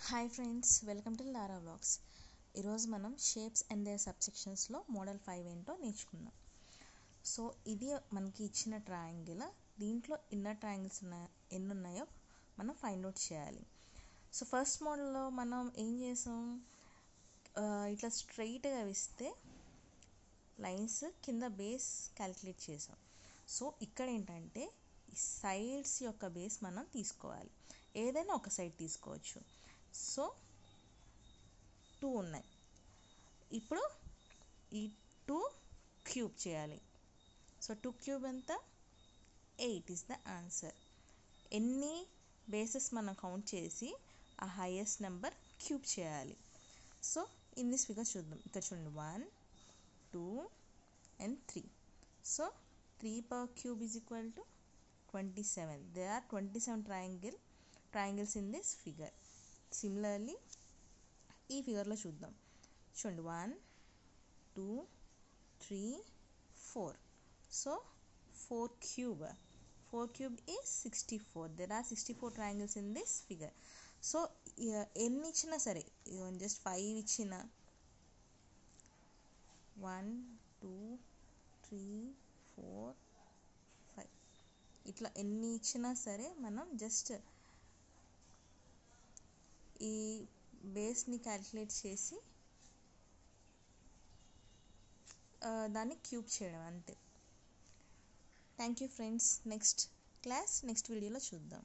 Hi friends, welcome to Lara vlogs. ఈరోజు మనం shapes and their సబ్సెక్షన్స్లో మోడల్ 5 ఏంటో నేర్చుకుందాం. సో ఇది మనకి ఇచ్చిన ట్రయాంగిల్. దీంట్లో ఇన్నర్ ట్రయాంగిల్స్ ఎన్ని ఉన్నాయో మనం ఫైండ్ అవుట్ చేయాలి. సో ఫస్ట్ మోడల్లో మనం ఏం చేసాం, ఇట్లా స్ట్రైట్గా వేస్తే లైన్స్ కింద బేస్ క్యాలిక్యులేట్ చేసాం. సో ఇక్కడ ఏంటంటే ఈ సైడ్స్ యొక్క బేస్ మనం తీసుకోవాలి. ఏదైనా ఒక సైడ్ తీసుకోవచ్చు. సో 2 ఉన్నాయి. ఇప్పుడు ఈ 2 క్యూబ్ చేయాలి. సో 2 క్యూబ్ ఎంత? 8 ఇస్ ద ఆన్సర్. ఎన్ని బేసెస్ మనం కౌంట్ చేసి ఆ హైయెస్ట్ నెంబర్ క్యూబ్ చేయాలి. సో ఇన్ దిస్ ఫిగర్ చూద్దాం. ఇక్కడ చూడండి, 1 2 and 3. So 3 per cube is equal to 27. There are 27 triangles in this figure. Similarly ఈ ఫిగర్లో చూద్దాం. చూడండి, 1 2 3 4. So 4 cube is 64. There are 64 triangles in this figure. So ఎన్ని ఇచ్చినా సరే, జస్ట్ 5 ఇచ్చిన 1 2 3 4 5 ఇట్లా ఎన్ని ఇచ్చినా సరే మనం జస్ట్ ఈ బేస్ని క్యాలిక్యులేట్ చేసి దాన్ని క్యూబ్ చేయడం అంతే. Thank you friends. నెక్స్ట్ వీడియోలో చూద్దాం.